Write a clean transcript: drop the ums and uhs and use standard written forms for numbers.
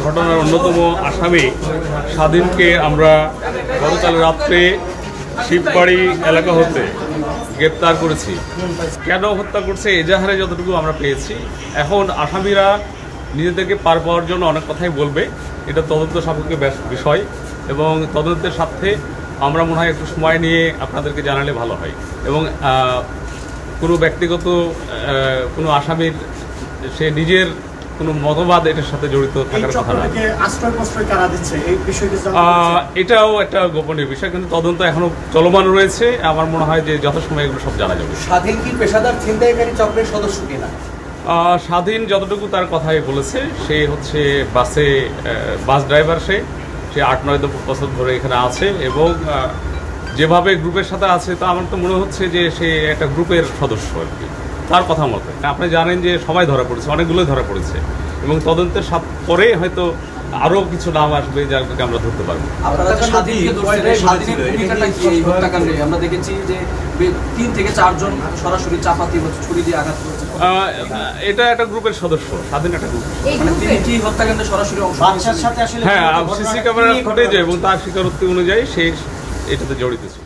ঘটনার অন্যতম আসামি স্বাধীনকে আমরা গতকাল রাত্রে শিববাড়ি এলাকা হতে গ্রেপ্তার করেছি। কেন হত্যা করছে এজাহারে যতটুকু আমরা পেয়েছি, এখন আসামিরা নিজেদেরকে পার পাওয়ার জন্য অনেক কথাই বলবে, এটা তদন্ত সাপেক্ষ বিষয় এবং তদন্তের সাথে আমরা মনে হয় একটু সময় নিয়ে আপনাদেরকে জানালে ভালো হয়। এবং কোনো ব্যক্তিগত কোনো আসামির সে নিজের কোনো মতবাদ এটার সাথে জড়িত থাকার কথা না। এটাও একটা গোপনীয় বিষয়, কিন্তু তদন্ত এখনো চলমান রয়েছে। আমার মনে হয় যে যথাসময়ে এগুলো সব জানা যাবে। স্বাধীন কি পেশাদার ছিনতাইকারী চক্রের সদস্য কিনা? স্বাধীন যতটুকু তার কথাই বলেছে, সে হচ্ছে বাস ড্রাইভার, সে 8-9 বছর ধরে এখানে আছে এবং যেভাবে গ্রুপের সাথে আছে তা আমার তো মনে হচ্ছে যে সে একটা গ্রুপের সদস্য আর কি, তার কথা মতো। আপনি জানেন যে সবাই ধরা পড়েছে, অনেকগুলোই ধরা পড়েছে এবং তদন্তের পরে হয়তো আরো কিছু নাম আসবে যাকে আমরা ধরতে পারবো। আমরা দেখেছি যে 3 থেকে 4 জন সরাসরি চাপাতি ছুরি দিয়ে আঘাত করেছে। এটা একটা গ্রুপের সদস্য, স্বাধীন একটা গ্রুপ। তিনি কি হত্যাকাণ্ডে সরাসরি অংশ নিয়েছেন? হ্যাঁ, সিসি ক্যামেরা ফুটেজ এবং তার স্বীকারোক্তি অনুযায়ী সে এটাতে জড়িত ছিল।